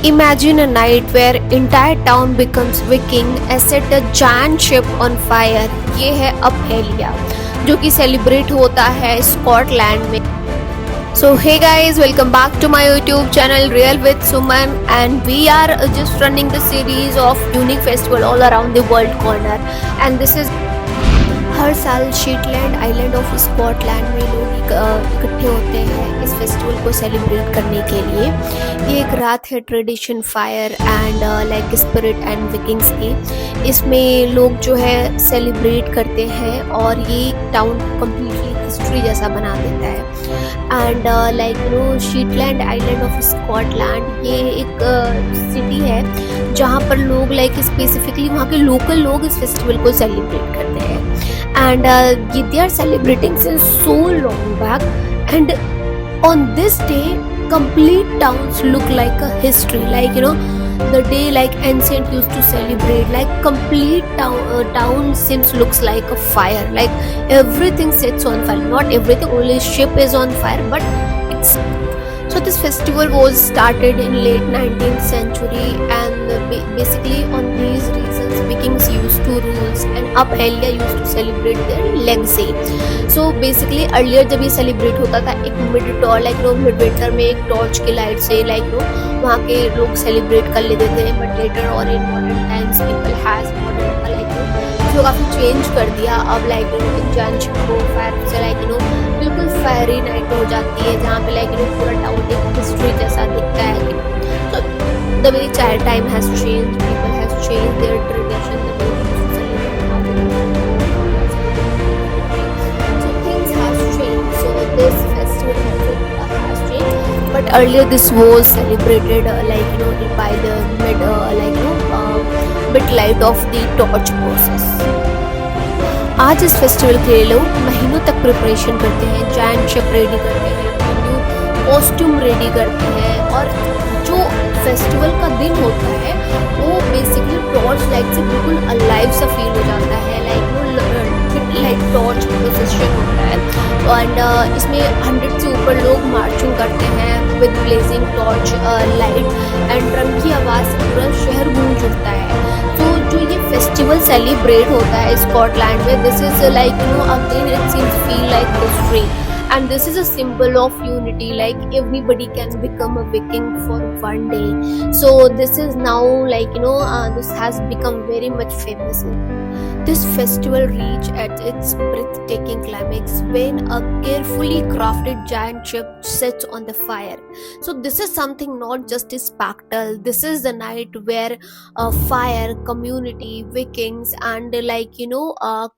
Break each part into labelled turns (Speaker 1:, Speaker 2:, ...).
Speaker 1: Imagine a night where entire town becomes Viking and set a giant ship on fire. ये है अपहेलिया जो कि celebrate होता है स्कॉटलैंड में. So hey guys, welcome back to my YouTube channel Real with Suman, and we are just running the series of unique festival all around the world corner, and this is हर साल शीटलैंड island of Scotland में लोग इकट्ठे होते हैं इस festival को celebrate करने के लिए. ये एक रात है tradition fire and like spirit and Vikings की. इसमें लोग जो है सेलिब्रेट करते हैं और ये टाउन कम्प्लीटली हिस्ट्री जैसा बना देता है. And like Shetland island of Scotland ये एक सिटी है जहाँ पर लोग लाइक स्पेसिफिकली वहाँ के लोकल लोग इस फेस्टिवल को सेलिब्रेट करते हैं. And they are celebrating since so long back, and on this day complete towns look like a history, like the day like ancient used to celebrate, like complete town seems looks like a fire, like everything sets on fire. Not everything, only ship is on fire, but it's so this festival was started in late 19th century, and basically on these reasons Vikings used to rule and अपहेलिया used to celebrate their legacy. So basically earlier जब ये celebrate होता था एक mid winter में एक torch की light से वहाँ के लोग सेलिब्रेट कर लेते थे. बट लेटर और in modern times people has जो काफ़ी चेंज कर दिया. अब जंश को फायर से बिल्कुल फायरी नाइट हो जाती है जहाँ पे पूरा टाउन एक हिस्ट्री जैसा दिखता है. तो the way time has change, people has change their tradition, so things has changed. So this festival has changed, but earlier this was celebrated by the bit light of the torch process. आज इस festival के लिए लोग महीनों तक preparation करते हैं, giant ship ready करते हैं, न्यू कॉस्ट्यूम रेडी करते हैं. और जो फेस्टिवल का दिन होता है वो बेसिकली टॉर्च लाइट से बिल्कुल अलाइव सा फील हो जाता है. टॉर्च प्रोसेशन होता है एंड इसमें 100 से ऊपर लोग मार्चिंग करते हैं with blazing torch light, and drum की आवाज़ से पूरा शहर गूंज उठता है. तो जो ये फेस्टिवल सेलिब्रेट होता है स्कॉटलैंड में, this is again it seems feel like history, and this is a symbol of unity, like everybody can become a Viking for one day. So this is now this has become very much famous. This festival reached at its breathtaking climax when a carefully crafted giant ship sets on the fire. So this is something not just a spectacle. This is the night where fire, community, Vikings, and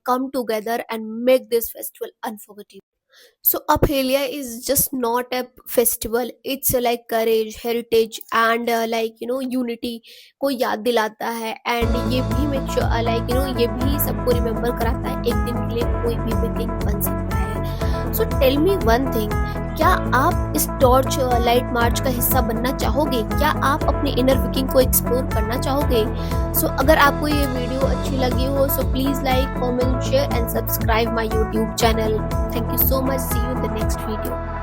Speaker 1: come together and make this festival unforgettable. So अपहेलिया is just not a festival, it's like courage, heritage and unity को याद दिलाता है. And ये भी ये भी सबको remember कराता है एक दिन के लिए कोई भी विकिंग बन सकता है. So tell me one thing, क्या आप इस टॉर्च लाइट मार्च का हिस्सा बनना चाहोगे? क्या आप अपने इनर विकिंग को एक्सप्लोर करना चाहोगे? सो अगर आपको ये वीडियो अच्छी लगी हो so please like, comment, share and subscribe my YouTube channel. Thank you so much. See you in the next video.